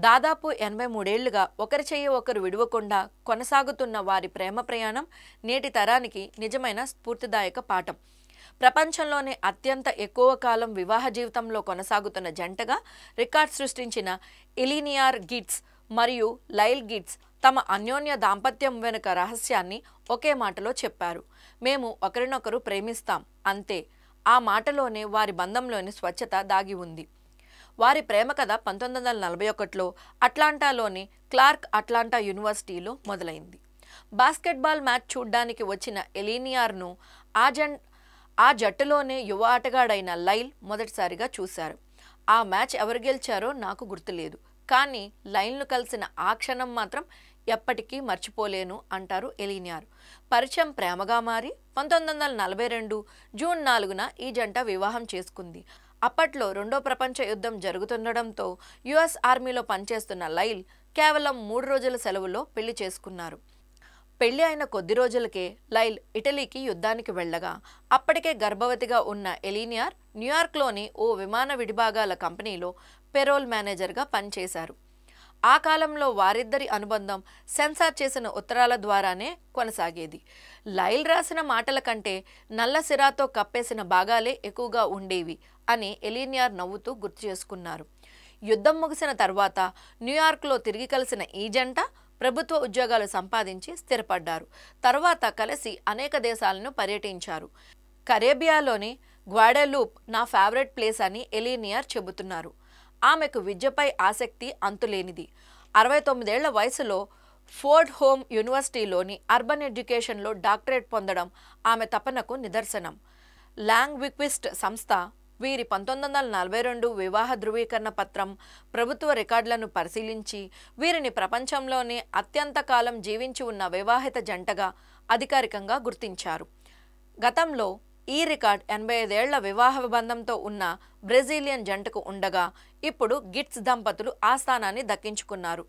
దాదాపు 83 ఏళ్లుగా ఒకరి చెయ్యి ఒకరు విడువకుండా కొనసాగుతున్న వారి ప్రేమ ప్రయాణం నేటి తరానికి నిజమైన స్ఫూర్తిదాయక పాఠం. ప్రపంచంలోనే అత్యంత ఎక్కువ కాలం వివాహ జీవితంలో కొనసాగుతున్న జంటగా రికార్డ్ సృష్టించిన ఎలీనియర్ గిట్స్ మరియు లైల్ గిట్స్ తమ అన్యోన్య దాంపత్యం వెనుక రహస్యాన్ని ఒకే మాటలో చెప్పారు. మేము ఒకరినొకరు ప్రేమిస్తాం, అంతే. ఆ మాటలోనే వారి బంధంలోని స్వచ్ఛత దాగి ఉంది. వారి ప్రేమ కథ 1941లో అట్లాంటాలోని క్లార్క్ అట్లాంటా యూనివర్సిటీలో మొదలైంది. బాస్కెట్బాల్ మ్యాచ్ చూడ్డానికి వచ్చిన ఎలీనియర్ను ఆ జట్టులోనే యువ ఆటగాడైన లైల్ మొదటిసారిగా చూశారు. ఆ మ్యాచ్ ఎవరు గెలిచారో నాకు గుర్తులేదు, కానీ లైల్ను కలిసిన ఆ క్షణం మాత్రం ఎప్పటికీ మర్చిపోలేను అంటారు ఎలీనియర్. పరిచయం ప్రేమగా మారి 1942 జూన్ 4న ఈ జంట వివాహం చేసుకుంది. అప్పట్లో రెండో ప్రపంచ యుద్ధం జరుగుతుండడంతో యుఎస్ ఆర్మీలో పనిచేస్తున్న లైల్ కేవలం 3 రోజుల సెలవులో పెళ్లి చేసుకున్నారు. పెళ్లి అయిన కొద్ది రోజులకే లైల్ ఇటలీకి యుద్ధానికి వెళ్లగా అప్పటికే గర్భవతిగా ఉన్న ఎలీనియర్ న్యూయార్క్లోని ఓ విమాన విడిభాగాల కంపెనీలో పెరోల్ మేనేజర్గా పనిచేశారు. ఆ కాలంలో వారిద్దరి అనుబంధం సెన్సార్ చేసిన ఉత్తరాల ద్వారానే కొనసాగేది. లైల్ రాసిన మాటల కంటే నల్ల సిరాతో కప్పేసిన భాగాలే ఎక్కువగా ఉండేవి అని ఎలీనియర్ నవ్వుతూ గుర్తు చేసుకున్నారు. యుద్ధం ముగిసిన తర్వాత న్యూయార్క్లో తిరిగి కలిసిన ఈ జంట ప్రభుత్వ ఉద్యోగాలు సంపాదించి స్థిరపడ్డారు. తర్వాత కలిసి అనేక దేశాలను పర్యటించారు. కరేబియాలోని గ్వాడెలూప్ నా ఫేవరెట్ ప్లేస్ అని ఎలీనియర్ చెబుతున్నారు. ఆమెకు విద్యపై ఆసక్తి అంతులేనిది. 69 ఏళ్ల వయసులో ఫోర్డ్ హోమ్ యూనివర్సిటీలోని అర్బన్ ఎడ్యుకేషన్లో డాక్టరేట్ పొందడం ఆమె తపనకు నిదర్శనం. లాంగ్విక్విస్ట్ సంస్థ వీరి 1942 వివాహ ధృవీకరణ పత్రం ప్రభుత్వ రికార్డులను పరిశీలించి వీరిని ప్రపంచంలోనే అత్యంత కాలం జీవించి ఉన్న వివాహిత జంటగా అధికారికంగా గుర్తించారు. గతంలో ఈ రికార్డ్ 85 ఏళ్ల వివాహ బంధంతో ఉన్న బ్రెజిలియన్ జంటకు ఉండగా ఇప్పుడు గిట్స్ దంపతులు ఆ స్థానాన్ని దక్కించుకున్నారు.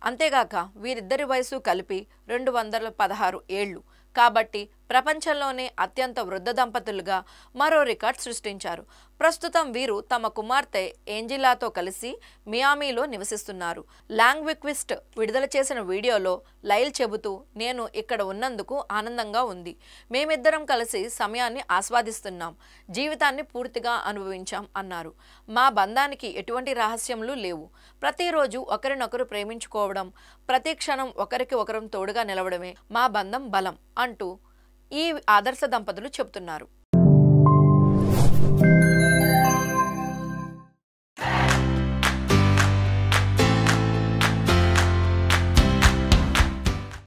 అంతేగాక వీరిద్దరి వయసు కలిపి 216 ఏళ్లు కాబట్టి ప్రపంచంలోనే అత్యంత వృద్ధ దంపతులుగా మరో రికార్డ్ సృష్టించారు. ప్రస్తుతం వీరు తమ కుమార్తె ఏంజిలాతో కలిసి మియామీలో నివసిస్తున్నారు. లాంగ్విక్విస్ట్ విడుదల చేసిన వీడియోలో లైల్ చెబుతూ, నేను ఇక్కడ ఉన్నందుకు ఆనందంగా ఉంది. మేమిద్దరం కలిసి సమయాన్ని ఆస్వాదిస్తున్నాం, జీవితాన్ని పూర్తిగా అనుభవించాం అన్నారు. మా బంధానికి ఎటువంటి రహస్యములు లేవు. ప్రతిరోజు ఒకరినొకరు ప్రేమించుకోవడం, ప్రతి క్షణం ఒకరికి ఒకరం తోడుగా నిలవడమే మా బంధం బలం అంటూ ఈ ఆదర్శ దంపతులు చెబుతున్నారు.